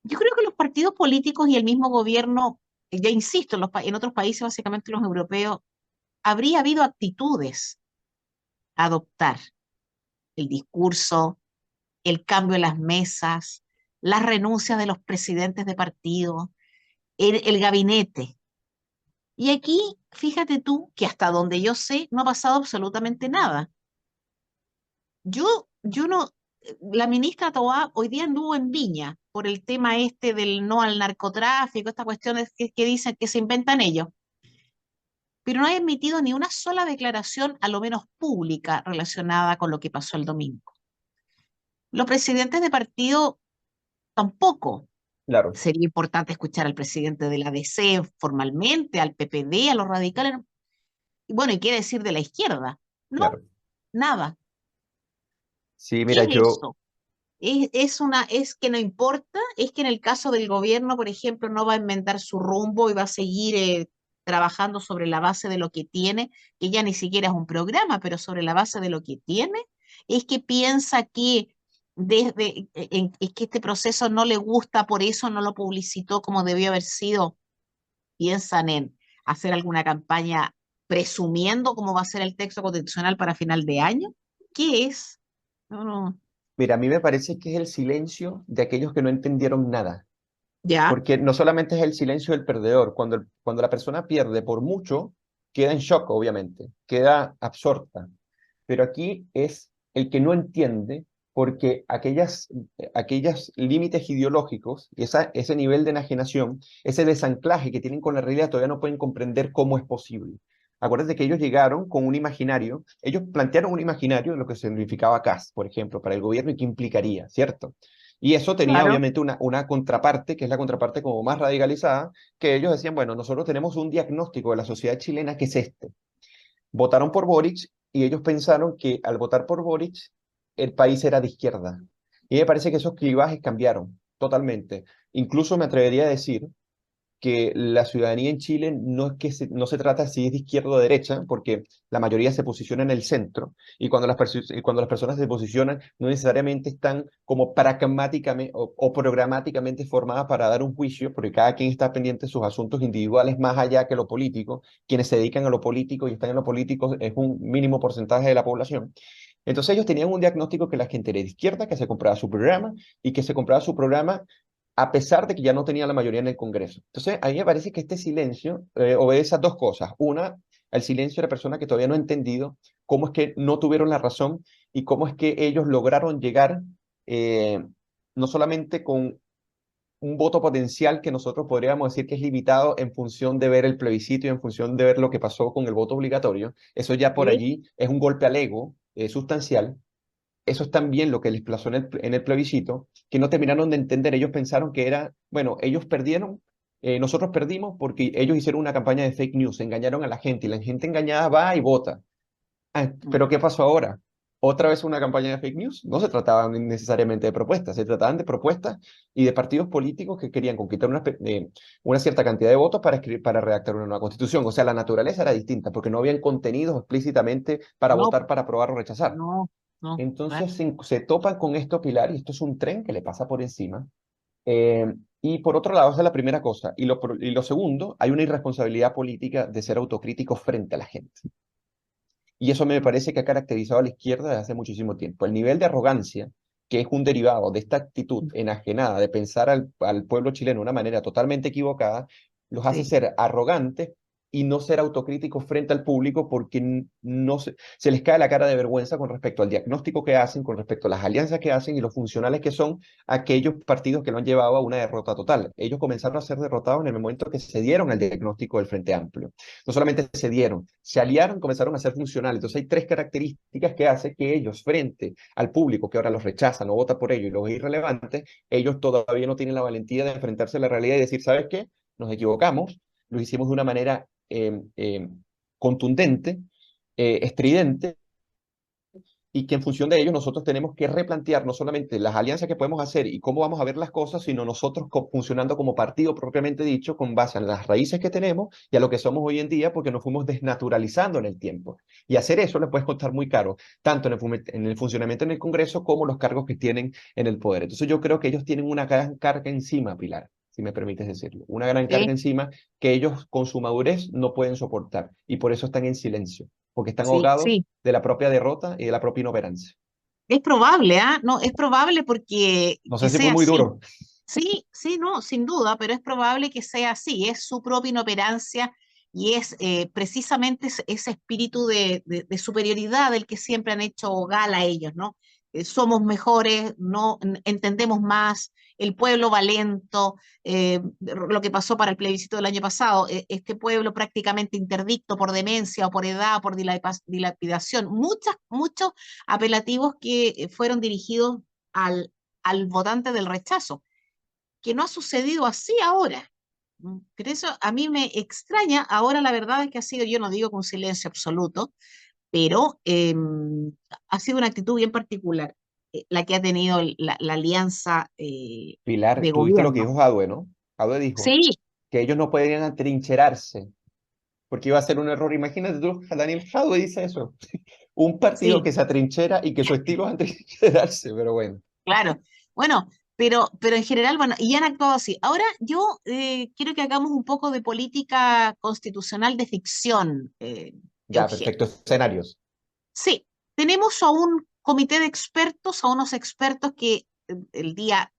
Yo creo que los partidos políticos y el mismo gobierno, ya insisto, en otros países, básicamente los europeos, habría habido actitudes a adoptar: el discurso, el cambio en las mesas, las renuncias de los presidentes de partido, el gabinete. Y aquí, fíjate tú que hasta donde yo sé, no ha pasado absolutamente nada. Yo no, la ministra Tobá hoy día anduvo en Viña por el tema este del no al narcotráfico, estas cuestiones que dicen que se inventan ellos, pero no ha emitido ni una sola declaración, a lo menos pública, relacionada con lo que pasó el domingo. Los presidentes de partido tampoco. Claro, Sería importante escuchar al presidente de la DC formalmente, al PPD, a los radicales. Y bueno, ¿y qué decir de la izquierda? No, claro. nada. Sí, ¿Qué mira, es yo, eso? Es que no importa, es que en el caso del gobierno, por ejemplo, no va a inventar su rumbo y va a seguir trabajando sobre la base de lo que tiene, que ya ni siquiera es un programa, pero sobre la base de lo que tiene, es que piensa que es que este proceso no le gusta, por eso no lo publicitó como debió haber sido. Piensan en hacer alguna campaña presumiendo cómo va a ser el texto constitucional para final de año. ¿Qué es? No, no. mira, a mí me parece que es el silencio de aquellos que no entendieron nada. Ya. Porque no solamente es el silencio del perdedor, cuando la persona pierde por mucho, queda en shock, obviamente, queda absorta. Pero aquí es el que no entiende porque aquellos límites ideológicos, ese nivel de enajenación, ese desanclaje que tienen con la realidad, todavía no pueden comprender cómo es posible. Acuérdate que ellos llegaron con un imaginario, ellos plantearon un imaginario de lo que significaba CAS, por ejemplo, para el gobierno y qué implicaría, ¿cierto? Y eso tenía Claro. obviamente una contraparte, que es la contraparte como más radicalizada, que ellos decían, bueno, nosotros tenemos un diagnóstico de la sociedad chilena que es este. Votaron por Boric y ellos pensaron que al votar por Boric el país era de izquierda. Y me parece que esos clivajes cambiaron totalmente. Incluso me atrevería a decir que la ciudadanía en Chile no es que no se trata si es de izquierda o derecha, porque la mayoría se posiciona en el centro, y cuando las personas se posicionan, no necesariamente están como pragmáticamente o programáticamente formadas para dar un juicio, porque cada quien está pendiente de sus asuntos individuales más allá que lo político. Quienes se dedican a lo político y están en lo político es un mínimo porcentaje de la población. Entonces ellos tenían un diagnóstico que la gente era de izquierda, que se compraba su programa y que se compraba su programa a pesar de que ya no tenía la mayoría en el Congreso. Entonces, a mí me parece que este silencio obedece a dos cosas. Una, el silencio de la persona que todavía no ha entendido cómo es que no tuvieron la razón y cómo es que ellos lograron llegar eh, no solamente con un voto potencial que nosotros podríamos decir que es limitado en función de ver el plebiscito y en función de ver lo que pasó con el voto obligatorio. Eso ya por Sí. allí es un golpe al ego sustancial. Eso es también lo que les plazó en el plebiscito, que no terminaron de entender. Ellos pensaron que era, bueno, ellos perdieron, nosotros perdimos porque ellos hicieron una campaña de fake news, engañaron a la gente y la gente engañada va y vota. Ah, Mm. pero ¿qué pasó ahora? ¿Otra vez una campaña de fake news? No se trataban necesariamente de propuestas, se trataban de propuestas y de partidos políticos que querían conquistar una cierta cantidad de votos para escribir, para redactar una nueva constitución. O sea, la naturaleza era distinta porque no habían contenidos explícitamente para No, votar, para aprobar o rechazar. no, no, claro. Entonces se topan con esto, Pilar, y esto es un tren que le pasa por encima. Eh, y por otro lado, esa es la primera cosa. Y lo segundo, hay una irresponsabilidad política de ser autocríticos frente a la gente. Y eso me Mm. parece que ha caracterizado a la izquierda desde hace muchísimo tiempo. El nivel de arrogancia, que es un derivado de esta actitud enajenada de pensar al pueblo chileno de una manera totalmente equivocada, los hace Sí. ser arrogantes y no ser autocríticos frente al público porque no se les cae la cara de vergüenza con respecto al diagnóstico que hacen, con respecto a las alianzas que hacen y los funcionales que son aquellos partidos que lo han llevado a una derrota total. Ellos comenzaron a ser derrotados en el momento que se dieron al diagnóstico del Frente Amplio. No solamente se dieron, se aliaron, comenzaron a ser funcionales. Entonces hay tres características que hacen que ellos, frente al público que ahora los rechaza, no vota por ellos y los ve irrelevantes, ellos todavía no tienen la valentía de enfrentarse a la realidad y decir, ¿sabes qué? Nos equivocamos, lo hicimos de una manera contundente, estridente, y que en función de ello nosotros tenemos que replantear no solamente las alianzas que podemos hacer y cómo vamos a ver las cosas, sino nosotros funcionando como partido propiamente dicho, con base en las raíces que tenemos y a lo que somos hoy en día, porque nos fuimos desnaturalizando en el tiempo. Y hacer eso les puede costar muy caro, tanto en el funcionamiento en el Congreso como los cargos que tienen en el poder. Entonces yo creo que ellos tienen una gran carga encima, Pilar, si me permites decirlo, una gran carga Sí, encima que ellos con su madurez no pueden soportar y por eso están en silencio, porque están sí, ahogados sí. de la propia derrota y de la propia inoperancia. Es probable, ¿ah? No, es probable porque No sé que si fue sea muy así. duro. Sí, sí, no, sin duda, pero es probable que sea así. Es su propia inoperancia y es precisamente ese espíritu de superioridad del que siempre han hecho gala ellos, ¿no? Somos mejores, no entendemos más, el pueblo va lento, lo que pasó para el plebiscito del año pasado, este pueblo prácticamente interdicto por demencia o por edad, por dilapidación, muchos apelativos que fueron dirigidos al votante del rechazo, que no ha sucedido así ahora. Pero eso a mí me extraña. Ahora la verdad es que ha sido, yo no digo con silencio absoluto, pero ha sido una actitud bien particular la que ha tenido la alianza Pilar, de tú viste lo que gobierno. dijo Jadwe, ¿no? Jadwe dijo Sí, que ellos no podían atrincherarse porque iba a ser un error. Imagínate tú, Daniel Jadwe dice eso. Un partido sí, que se atrinchera y que su estilo es atrincherarse, pero bueno. claro. Bueno, pero en general, bueno, y han actuado así. Ahora yo quiero que hagamos un poco de política constitucional de ficción, Ya, Eugenio. perfecto. Escenarios. Sí, tenemos a un comité de expertos, a unos expertos que el día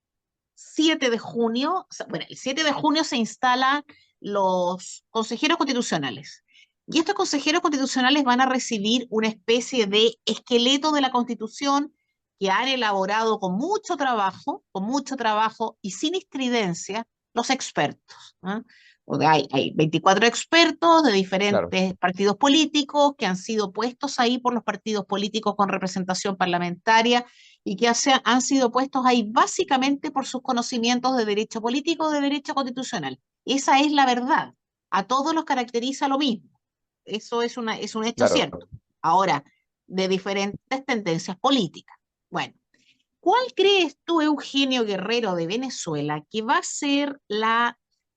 7 de junio, o sea, bueno, el 7 de junio se instalan los consejeros constitucionales. Y estos consejeros constitucionales van a recibir una especie de esqueleto de la Constitución que han elaborado con mucho trabajo y sin estridencia los expertos, ¿ah? Hay 24 expertos de Claro, diferentes partidos políticos que han sido puestos ahí por los partidos políticos con representación parlamentaria y que han sido puestos ahí básicamente por sus conocimientos de derecho político, de derecho constitucional. Esa es la verdad. A todos los caracteriza lo mismo. Eso es un hecho claro. cierto. Ahora, de diferentes tendencias políticas. Bueno, ¿cuál crees tú, Eugenio Guerrero de Venezuela, que va a ser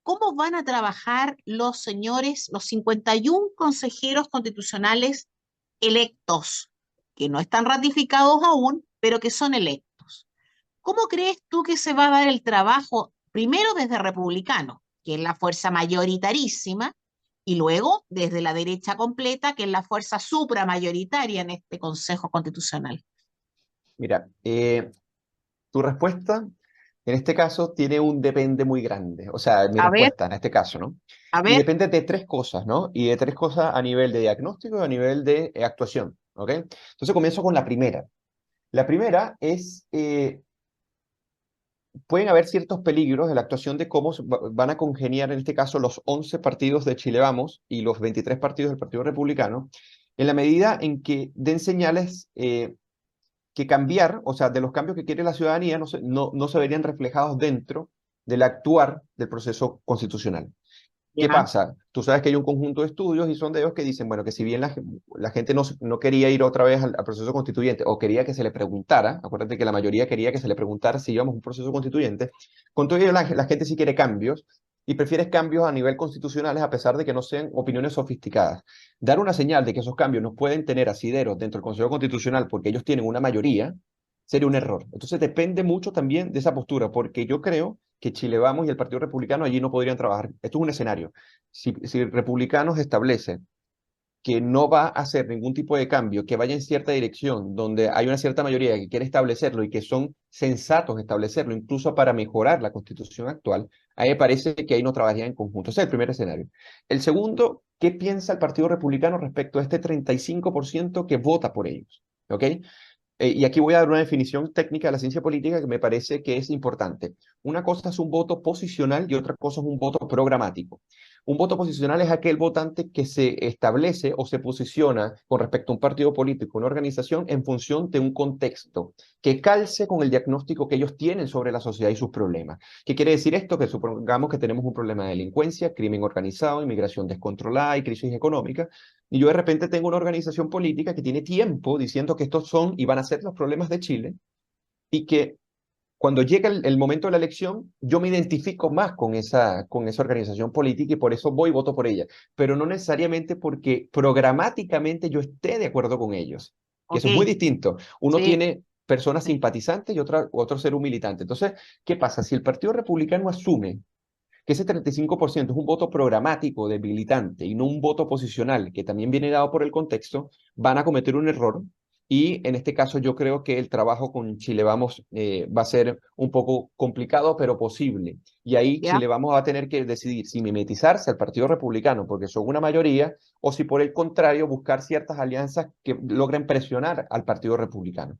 cómo van a trabajar los señores, los 51 consejeros constitucionales electos, que no están ratificados aún, pero que son electos? ¿Cómo crees tú que se va a dar el trabajo, primero desde republicano, que es la fuerza mayoritarísima, y luego desde la derecha completa, que es la fuerza supramayoritaria en este Consejo Constitucional? Mira, tu respuesta en este caso tiene un depende muy grande. O sea, mi A ver, respuesta en este caso, ¿no? a Y ver, depende de tres cosas, ¿no? Y de tres cosas a nivel de diagnóstico y a nivel de actuación, ¿ok? Entonces comienzo con la primera. La primera es, pueden haber ciertos peligros de la actuación de cómo van a congeniar en este caso los 11 partidos de Chile Vamos y los 23 partidos del Partido Republicano, en la medida en que den señales que cambiar, o sea, de los cambios que quiere la ciudadanía, no se verían reflejados dentro del actuar del proceso constitucional. ¿Qué ya, pasa? Tú sabes que hay un conjunto de estudios y sondeos que dicen, bueno, que si bien la gente no quería ir otra vez al proceso constituyente o quería que se le preguntara, acuérdate que la mayoría quería que se le preguntara si íbamos a un proceso constituyente, con todo ello la gente sí quiere cambios y prefiere cambios a nivel constitucionales a pesar de que no sean opiniones sofisticadas. Dar una señal de que esos cambios no pueden tener asideros dentro del Consejo Constitucional porque ellos tienen una mayoría, sería un error. Entonces depende mucho también de esa postura, porque yo creo que Chile Vamos y el Partido Republicano allí no podrían trabajar. Esto es un escenario. Si Republicanos establecen que no va a hacer ningún tipo de cambio, que vaya en cierta dirección, donde hay una cierta mayoría que quiere establecerlo y que son sensatos establecerlo, incluso para mejorar la constitución actual, a mí me parece que ahí no trabajarían en conjunto. Ese es el primer escenario. El segundo, ¿qué piensa el Partido Republicano respecto a este 35% que vota por ellos? ¿Ok? Y aquí voy a dar una definición técnica de la ciencia política que me parece que es importante. Una cosa es un voto posicional y otra cosa es un voto programático. Un voto posicional es aquel votante que se establece o se posiciona con respecto a un partido político, una organización, en función de un contexto que calce con el diagnóstico que ellos tienen sobre la sociedad y sus problemas. ¿Qué quiere decir esto? Que supongamos que tenemos un problema de delincuencia, crimen organizado, inmigración descontrolada y crisis económica. Y yo de repente tengo una organización política que tiene tiempo diciendo que estos son y van a ser los problemas de Chile y que cuando llega el momento de la elección, yo me identifico más con esa organización política y por eso voy y voto por ella, pero no necesariamente porque programáticamente yo esté de acuerdo con ellos, que ok, eso es muy distinto. Uno sí, tiene personas sí, simpatizantes y otro ser un militante. Entonces, ¿qué pasa? Si el Partido Republicano asume que ese 35% es un voto programático de militante y no un voto posicional, que también viene dado por el contexto, van a cometer un error. Y en este caso yo creo que el trabajo con Chile Vamos va a ser un poco complicado, pero posible. Y ahí ya, Chile Vamos va a tener que decidir si mimetizarse al Partido Republicano, porque son una mayoría, o si por el contrario buscar ciertas alianzas que logren presionar al Partido Republicano.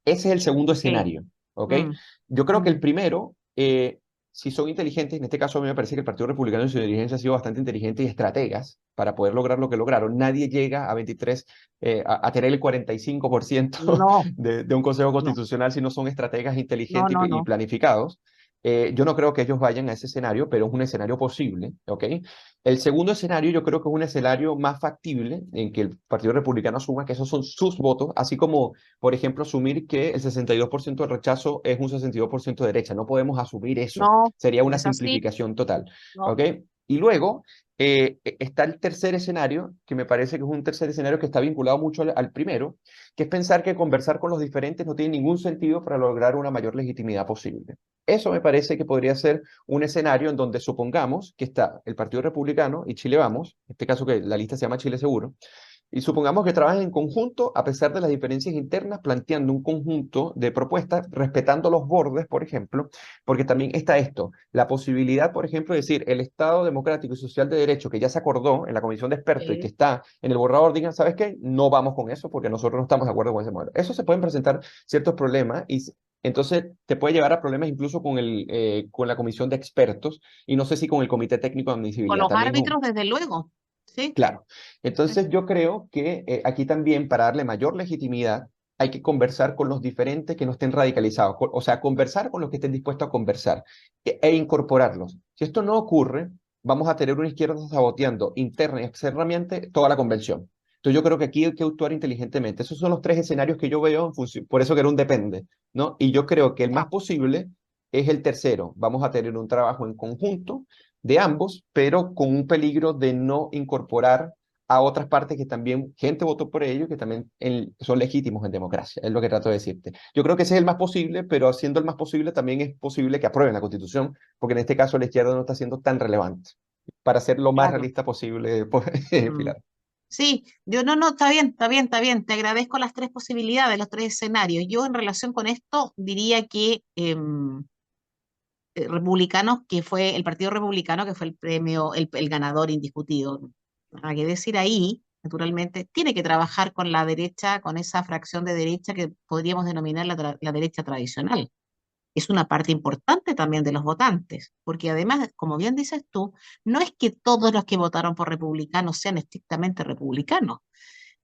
Ese es el segundo ok, escenario, ¿ok? mm, Yo creo que el mm, primero, si son inteligentes, en este caso a mí me parece que el Partido Republicano en su dirigencia ha sido bastante inteligente y estrategas para poder lograr lo que lograron. Nadie llega a 23, a tener el 45% no, de un Consejo no, Constitucional si no son estrategas no, inteligentes no, y no, planificados. Yo no creo que ellos vayan a ese escenario, pero es un escenario posible, ¿ok? El segundo escenario yo creo que es un escenario más factible en que el Partido Republicano asuma que esos son sus votos, así como, por ejemplo, asumir que el 62% del rechazo es un 62% de derecha. No podemos asumir eso. no, Sería no una es así, simplificación total, no, ¿ok? Y luego está el tercer escenario, que me parece que es un tercer escenario que está vinculado mucho al primero, que es pensar que conversar con los diferentes no tiene ningún sentido para lograr una mayor legitimidad posible. Eso me parece que podría ser un escenario en donde supongamos que está el Partido Republicano y Chile Vamos, en este caso que la lista se llama Chile Seguro, Y supongamos que trabajan en conjunto, a pesar de las diferencias internas, planteando un conjunto de propuestas, respetando los bordes, por ejemplo, porque también está esto, la posibilidad, por ejemplo, de decir, el Estado democrático y social de derecho, que ya se acordó en la comisión de expertos y que está en el borrador, digan, ¿sabes qué? No vamos con eso porque nosotros no estamos de acuerdo con ese modelo. Eso se pueden presentar ciertos problemas y entonces te puede llevar a problemas incluso con la comisión de expertos y no sé si con el comité técnico de Con admisibilidad. los También árbitros, desde luego. Sí. claro. Entonces yo creo que aquí también para darle mayor legitimidad hay que conversar con los diferentes que no estén radicalizados, o sea, conversar con los que estén dispuestos a conversar e incorporarlos. Si esto no ocurre, vamos a tener una izquierda saboteando interna y externamente toda la convención. Entonces yo creo que aquí hay que actuar inteligentemente. Esos son los tres escenarios que yo veo en función, por eso que era un depende, ¿no? Y yo creo que el más posible es el tercero. Vamos a tener un trabajo en conjunto de ambos, pero con un peligro de no incorporar a otras partes que también gente votó por ellos, que también son legítimos en democracia, es lo que trato de decirte. Yo creo que ese es el más posible, pero haciendo el más posible también es posible que aprueben la Constitución, porque en este caso la izquierda no está siendo tan relevante, para ser lo más Claro. realista posible, Pilar. Sí, yo no, está bien, está bien, está bien. Te agradezco las tres posibilidades, los tres escenarios. Yo en relación con esto diría que republicanos, que fue el Partido Republicano, que fue el premio, el ganador indiscutido. Nada que decir ahí, naturalmente, tiene que trabajar con la derecha, con esa fracción de derecha que podríamos denominar la derecha tradicional. Es una parte importante también de los votantes, porque además, como bien dices tú, no es que todos los que votaron por republicanos sean estrictamente republicanos,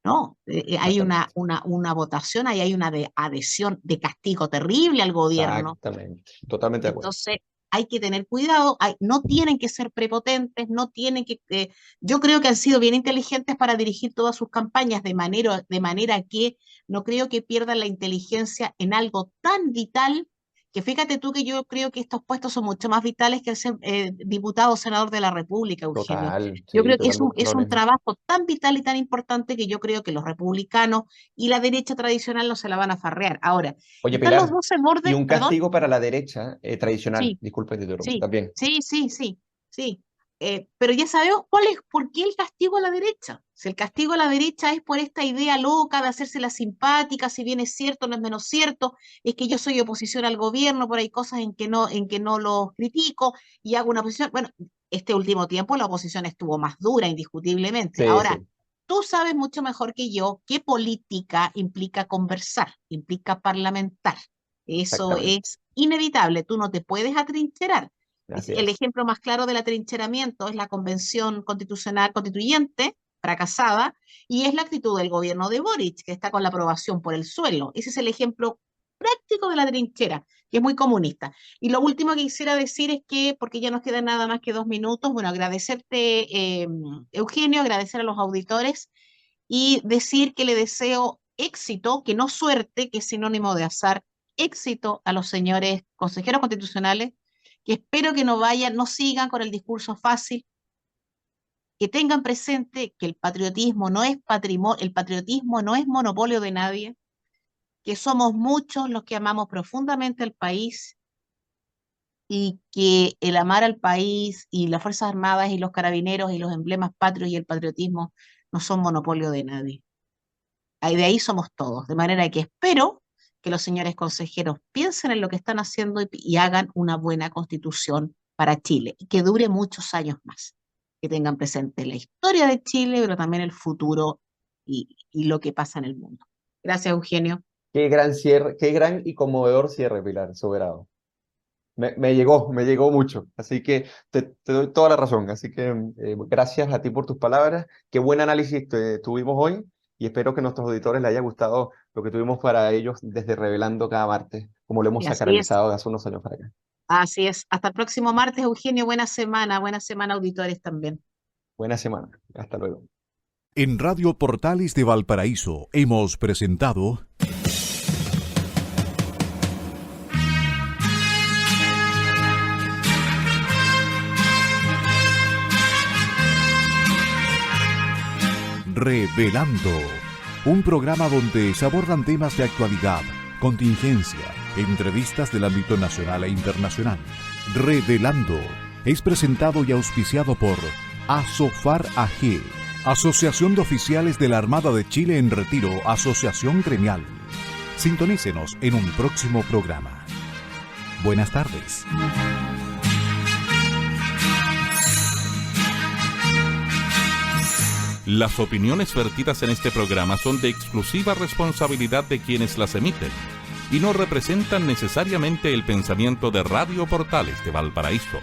¿no? Hay Exactamente. una votación, ahí hay una adhesión de castigo terrible al gobierno. Exactamente, totalmente de acuerdo. Entonces, hay que tener cuidado, no tienen que ser prepotentes, no tienen que... yo creo que han sido bien inteligentes para dirigir todas sus campañas de manera que no creo que pierdan la inteligencia en algo tan vital, que fíjate tú que yo creo que estos puestos son mucho más vitales que el ser diputado o senador de la República, Eugenio. Total, Yo sí, creo que totalmente es un problema. trabajo tan vital y tan importante que yo creo que los republicanos y la derecha tradicional no se la van a farrear. Ahora, Oye, están los Pilar, dos en y borde, un perdón. castigo para la derecha tradicional, Sí, disculpe, te interrumpo, sí, también. sí, sí, sí, sí. Pero ya sabemos por qué el castigo a la derecha. Si el castigo a la derecha es por esta idea loca de hacerse la simpática, si bien es cierto, no es menos cierto, es que yo soy oposición al gobierno, por ahí cosas en que no los critico y hago una oposición. Bueno, este último tiempo la oposición estuvo más dura, indiscutiblemente. Sí, Ahora, sí, tú sabes mucho mejor que yo qué política implica conversar, implica parlamentar. Eso exactamente. es inevitable, tú no te puedes atrincherar. Así El es. ejemplo más claro del atrincheramiento es la Convención Constitucional Constituyente, fracasada, y es la actitud del gobierno de Boric, que está con la aprobación por el suelo. Ese es el ejemplo práctico de la trinchera, que es muy comunista. Y lo último que quisiera decir es que, porque ya nos quedan nada más que 2 minutos, bueno, agradecerte, Eugenio, agradecer a los auditores y decir que le deseo éxito, que no suerte, que es sinónimo de azar, éxito a los señores consejeros constitucionales, que espero que no sigan con el discurso fácil, que tengan presente que el patriotismo no es patrimonio, el patriotismo no es monopolio de nadie, que somos muchos los que amamos profundamente al país y que el amar al país y las Fuerzas Armadas y los carabineros y los emblemas patrios y el patriotismo no son monopolio de nadie. De ahí somos todos, de manera que espero que los señores consejeros piensen en lo que están haciendo y hagan una buena constitución para Chile y que dure muchos años más, que tengan presente la historia de Chile, pero también el futuro y lo que pasa en el mundo. Gracias, Eugenio. Qué gran cierre, qué gran y conmovedor cierre, Pilar, soberano. Me llegó mucho, así que te doy toda la razón. Así que gracias a ti por tus palabras. Qué buen análisis tuvimos hoy y espero que a nuestros auditores les haya gustado lo que tuvimos para ellos desde Revelando cada martes, como lo hemos Y así es, sacralizado de hace unos años para acá. así es. Hasta el próximo martes, Eugenio. Buena semana, auditores también. Buena semana. Hasta luego. En Radio Portales de Valparaíso hemos presentado Revelando, un programa donde se abordan temas de actualidad, contingencia, entrevistas del ámbito nacional e internacional. Revelando es presentado y auspiciado por Asofar AG, Asociación de Oficiales de la Armada de Chile en Retiro, Asociación Gremial. Sintonícenos en un próximo programa. Buenas tardes. Las opiniones vertidas en este programa son de exclusiva responsabilidad de quienes las emiten y no representan necesariamente el pensamiento de Radio Portales de Valparaíso.